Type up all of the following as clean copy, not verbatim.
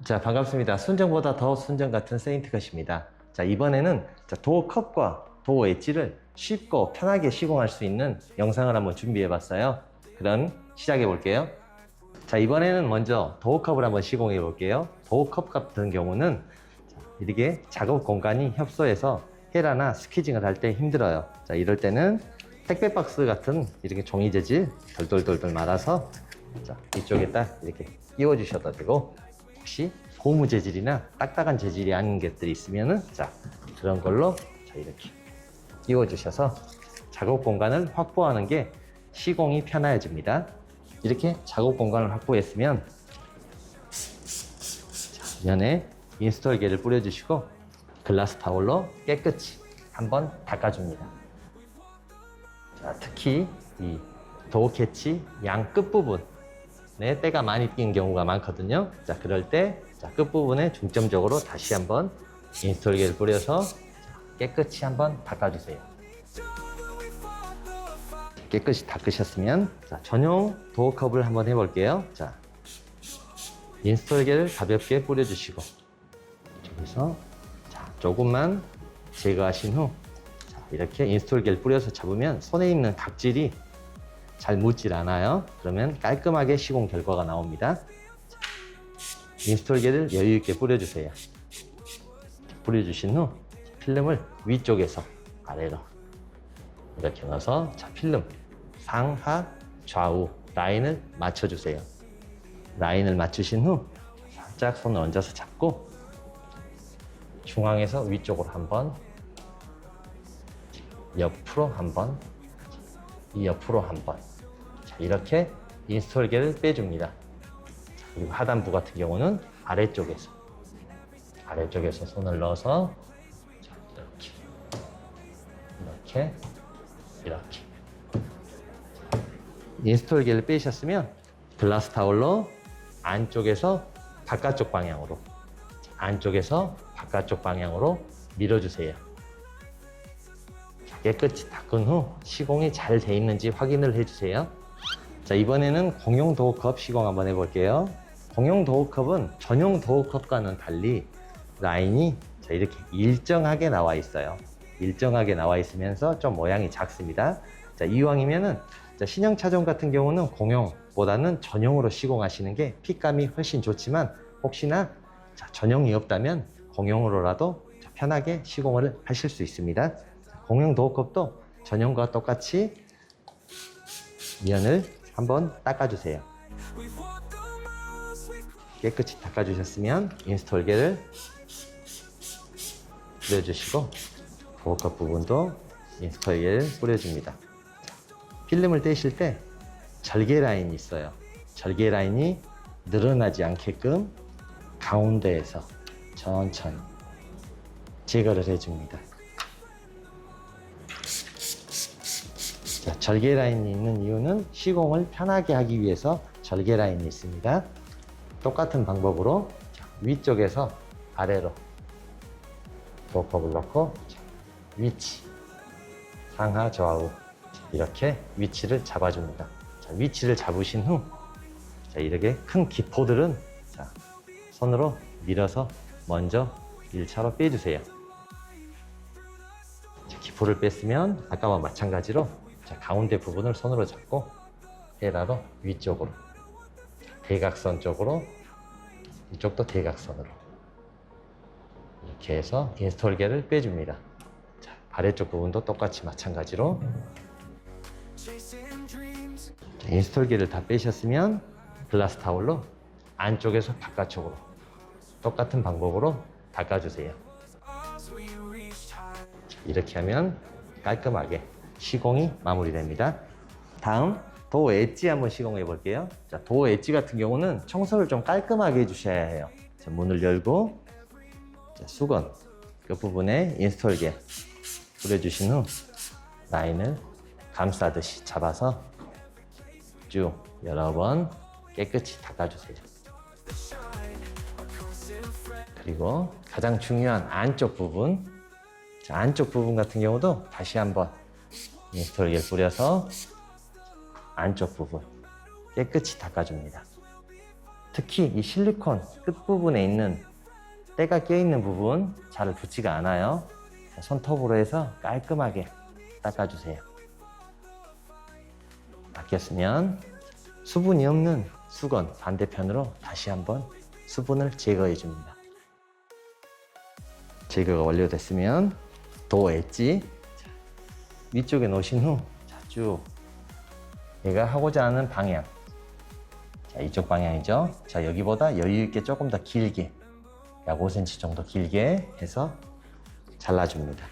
자, 반갑습니다. 순정보다 더 순정 같은 세인트컷입니다. 자, 이번에는 도어 컵과 도어 엣지를 쉽고 편하게 시공할 수 있는 영상을 한번 준비해 봤어요. 그럼 시작해 볼게요. 자, 이번에는 먼저 도어 컵을 한번 시공해 볼게요. 도어 컵 같은 경우는 이렇게 작업 공간이 협소해서 헤라나 스퀴징을 할 때 힘들어요. 자, 이럴 때는 택배 박스 같은 이렇게 종이 재질 돌돌돌돌 말아서 자, 이쪽에다 이렇게 끼워 주셔도 되고, 혹시 고무 재질이나 딱딱한 재질이 아닌 것들이 있으면은 자, 그런 걸로 자, 이렇게 끼워 주셔서 작업 공간을 확보하는 게 시공이 편해집니다. 이렇게 작업 공간을 확보했으면 자, 면에 인스톨계를 뿌려 주시고 글라스 타올로 깨끗이 한번 닦아줍니다. 자, 특히 이 도어 캐치 양 끝부분에 때가 많이 낀 경우가 많거든요. 자, 그럴 때 자, 끝부분에 중점적으로 다시 한번 인스톨계를 뿌려서 깨끗이 한번 닦아주세요. 깨끗이 닦으셨으면 자, 전용 도어컵을 한번 해볼게요. 자, 인스톨계를 가볍게 뿌려주시고 여기서 자, 조금만 제거하신 후 자, 이렇게 인스톨계를 뿌려서 잡으면 손에 있는 각질이 잘 묻질 않아요. 그러면 깔끔하게 시공 결과가 나옵니다. 자, 인스톨계를 여유 있게 뿌려주세요. 뿌려주신 후 필름을 위쪽에서 아래로 이렇게 넣어서 자, 필름 상하 좌우 라인을 맞춰주세요. 라인을 맞추신 후 살짝 손을 얹어서 잡고 중앙에서 위쪽으로 한번, 옆으로 한번, 이 옆으로 한번 자, 이렇게 인스톨계를 빼줍니다. 그리고 하단부 같은 경우는 아래쪽에서 손을 넣어서 자, 이렇게 인스톨계를 빼셨으면 글라스 타올로 안쪽에서 바깥쪽 방향으로 밀어주세요. 깨끗이 닦은 후 시공이 잘 돼 있는지 확인을 해주세요. 자, 이번에는 공용 도어컵 시공 한번 해볼게요. 공용 도어컵은 전용 도어컵과는 달리 라인이 자, 이렇게 일정하게 나와 있어요. 일정하게 나와 있으면서 좀 모양이 작습니다. 자, 이왕이면은 자, 신형 차종 같은 경우는 공용보다는 전용으로 시공하시는 게 핏감이 훨씬 좋지만, 혹시나 자, 전용이 없다면 공용으로라도 편하게 시공을 하실 수 있습니다. 공용 도어컵도 전용과 똑같이 면을 한번 닦아주세요. 깨끗이 닦아주셨으면 인스톨계를 뿌려주시고 도어컵 부분도 인스톨계를 뿌려줍니다. 필름을 떼실 때 절개 라인이 있어요. 절개 라인이 늘어나지 않게끔 가운데에서 천천히 제거를 해줍니다. 자, 절개 라인이 있는 이유는 시공을 편하게 하기 위해서 절개 라인이 있습니다. 똑같은 방법으로 위쪽에서 아래로 도어컵을 넣고 위치 상하 좌우 이렇게 위치를 잡아줍니다. 자, 위치를 잡으신 후 자, 이렇게 큰 기포들은 자, 손으로 밀어서 먼저 1차로 빼주세요. 자, 기포를 뺐으면 아까와 마찬가지로 자, 가운데 부분을 손으로 잡고 헤라로 위쪽으로 대각선 쪽으로, 이쪽도 대각선으로 이렇게 해서 인스톨계를 빼줍니다. 자, 아래쪽 부분도 똑같이 마찬가지로 자, 인스톨계를 다 빼셨으면 글라스 타올로 안쪽에서 바깥쪽으로 똑같은 방법으로 닦아주세요. 자, 이렇게 하면 깔끔하게 시공이 마무리됩니다. 다음 도어 엣지 한번 시공해 볼게요. 자, 도어 엣지 같은 경우는 청소를 좀 깔끔하게 해주셔야 해요. 자, 문을 열고 자, 수건 끝부분에 인스톨계 뿌려주신 후 라인을 감싸듯이 잡아서 쭉 여러 번 깨끗이 닦아주세요. 그리고 가장 중요한 안쪽 부분, 자, 안쪽 부분 같은 경우도 다시 한번 인스톨계 뿌려서 안쪽 부분 깨끗이 닦아줍니다. 특히 이 실리콘 끝부분에 있는 때가 껴있는 부분 잘 붙지가 않아요. 손톱으로 해서 깔끔하게 닦아주세요. 닦였으면 수분이 없는 수건 반대편으로 다시 한번 수분을 제거해 줍니다. 제거가 완료됐으면 도어 엣지 위쪽에 놓으신 후 쭉 얘가 하고자 하는 방향, 자, 이쪽 방향이죠. 자, 여기보다 여유 있게 조금 더 길게 약 5cm 정도 길게 해서 잘라줍니다.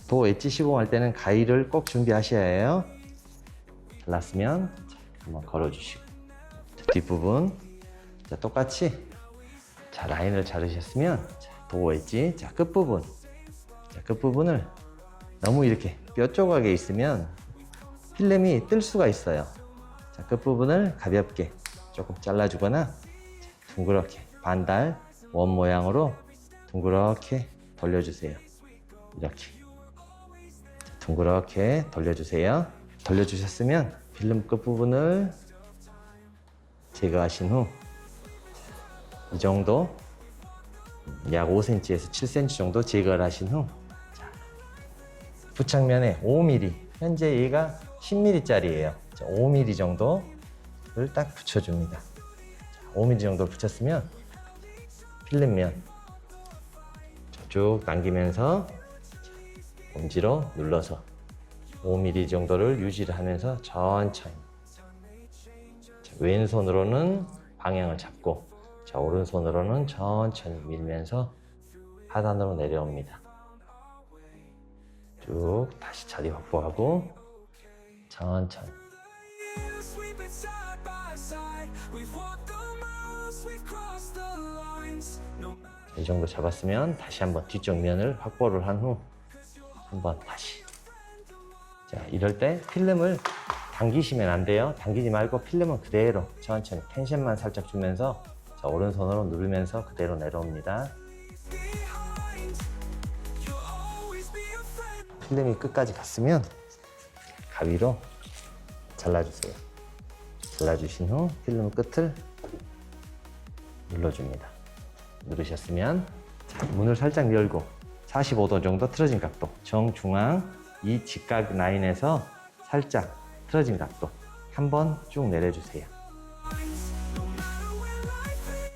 도어 엣지 시공할 때는 가위를 꼭 준비하셔야 해요. 잘랐으면 한번 걸어주시고 뒷부분 자, 똑같이 자, 라인을 자르셨으면 자, 도어 엣지 자, 끝부분 자, 끝부분을 너무 이렇게 뼈 조각에 있으면 필름이 뜰 수가 있어요. 자, 끝부분을 가볍게 조금 잘라주거나 둥그렇게 반달 원 모양으로 둥그렇게 돌려주세요. 이렇게 둥그렇게 돌려주세요. 돌려주셨으면 필름 끝부분을 제거하신 후 이 정도 약 5cm에서 7cm 정도 제거를 하신 후 부착면에 5mm 현재 얘가 10mm짜리예요. 5mm 정도를 딱 붙여줍니다. 5mm 정도를 붙였으면 필름면 쭉 당기면서 엄지로 눌러서 5mm 정도를 유지를 하면서 천천히 왼손으로는 방향을 잡고 자, 오른손으로는 천천히 밀면서 하단으로 내려옵니다. 쭉 다시 자리 확보하고 천천히 이 정도 잡았으면 다시 한번 뒤쪽 면을 확보를 한 후 한번 다시 자, 이럴 때 필름을 당기시면 안 돼요. 당기지 말고 필름은 그대로 천천히 텐션만 살짝 주면서 자, 오른손으로 누르면서 그대로 내려옵니다. 필름이 끝까지 갔으면 가위로 잘라주세요. 잘라주신 후 필름 끝을 눌러줍니다. 누르셨으면 자, 문을 살짝 열고 45도 정도 틀어진 각도 정중앙 이 직각 라인에서 살짝 틀어진 각도 한번 쭉 내려주세요.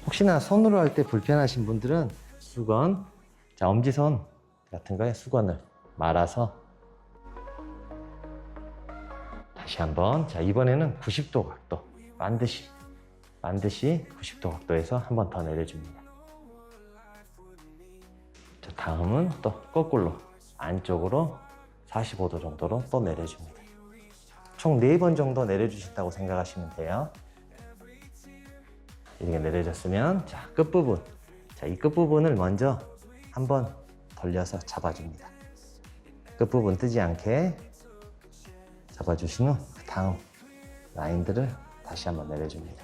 혹시나 손으로 할 때 불편하신 분들은 수건, 자, 엄지손 같은 거에 수건을 말아서 다시 한번 자, 이번에는 90도 각도 반드시 90도 각도에서 한 번 더 내려줍니다. 자, 다음은 또 거꾸로 안쪽으로 45도 정도로 또 내려줍니다. 총 4번 정도 내려주신다고 생각하시면 돼요. 이렇게 내려졌으면 자, 끝부분 자, 이 끝부분을 먼저 한번 돌려서 잡아줍니다. 끝부분 뜨지 않게 잡아주신 후 다음 라인들을 다시 한번 내려줍니다.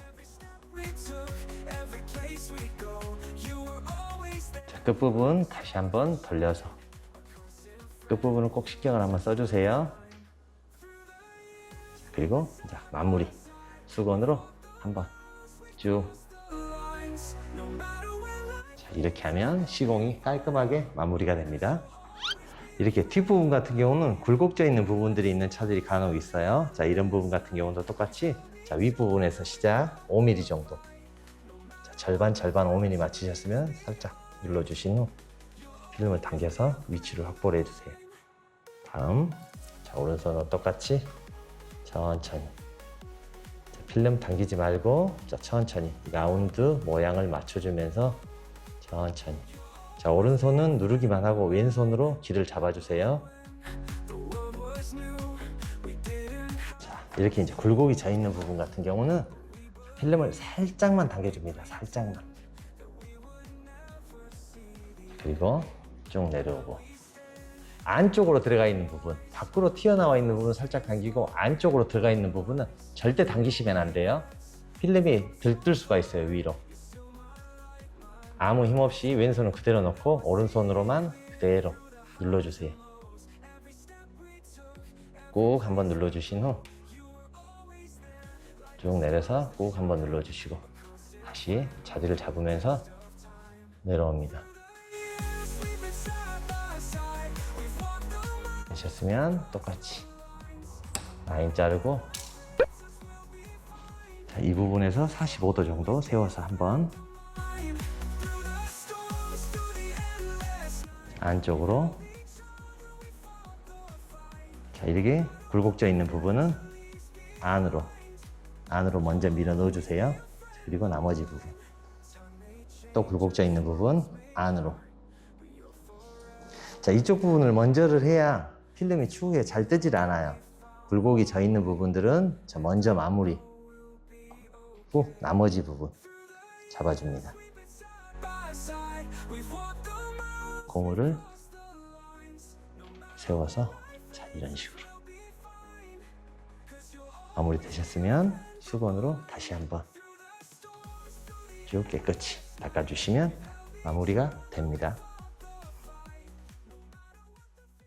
자, 끝부분 다시 한번 돌려서 끝부분을 꼭 신경을 한번 써주세요. 그리고 자, 마무리 수건으로 한번 쭉 자, 이렇게 하면 시공이 깔끔하게 마무리가 됩니다. 이렇게 뒷부분 같은 경우는 굴곡져 있는 부분들이 있는 차들이 간혹 있어요. 자, 이런 부분 같은 경우도 똑같이 자, 윗부분에서 시작 5mm 정도 자, 절반 5mm 맞추셨으면 살짝 눌러주신 후 필름을 당겨서 위치를 확보를 해주세요. 다음 자, 오른손으로 똑같이 천천히 자, 필름 당기지 말고 자, 천천히 라운드 모양을 맞춰주면서 천천히 자, 오른손은 누르기만 하고 왼손으로 길을 잡아주세요. 자, 이렇게 이제 굴곡이 져 있는 부분 같은 경우는 필름을 살짝만 당겨줍니다. 살짝만. 그리고 쭉 내려오고 안쪽으로 들어가 있는 부분, 밖으로 튀어나와 있는 부분은 살짝 당기고 안쪽으로 들어가 있는 부분은 절대 당기시면 안 돼요. 필름이 들뜰 수가 있어요, 위로. 아무 힘 없이 왼손은 그대로 놓고 오른손으로만 그대로 눌러주세요. 꾹 한번 눌러주신 후 쭉 내려서 꾹 한번 눌러주시고 다시 다시 자리를 잡으면서 내려옵니다. 되셨으면 똑같이 라인 자르고, 자, 이 부분에서 45도 정도 세워서 한번 안쪽으로, 자, 이렇게 굴곡져 있는 부분은 안으로 먼저 밀어 넣어 주세요. 그리고 나머지 부분, 또 굴곡져 있는 부분 안으로. 자, 이쪽 부분을 먼저를 해야 필름이 추후에 잘 뜨질 않아요. 굴곡이 져 있는 부분들은 먼저 마무리, 후 나머지 부분 잡아줍니다. 고무를 세워서, 자, 이런 식으로 마무리 되셨으면 수건으로 다시 한번 쭉 깨끗이 닦아주시면 마무리가 됩니다.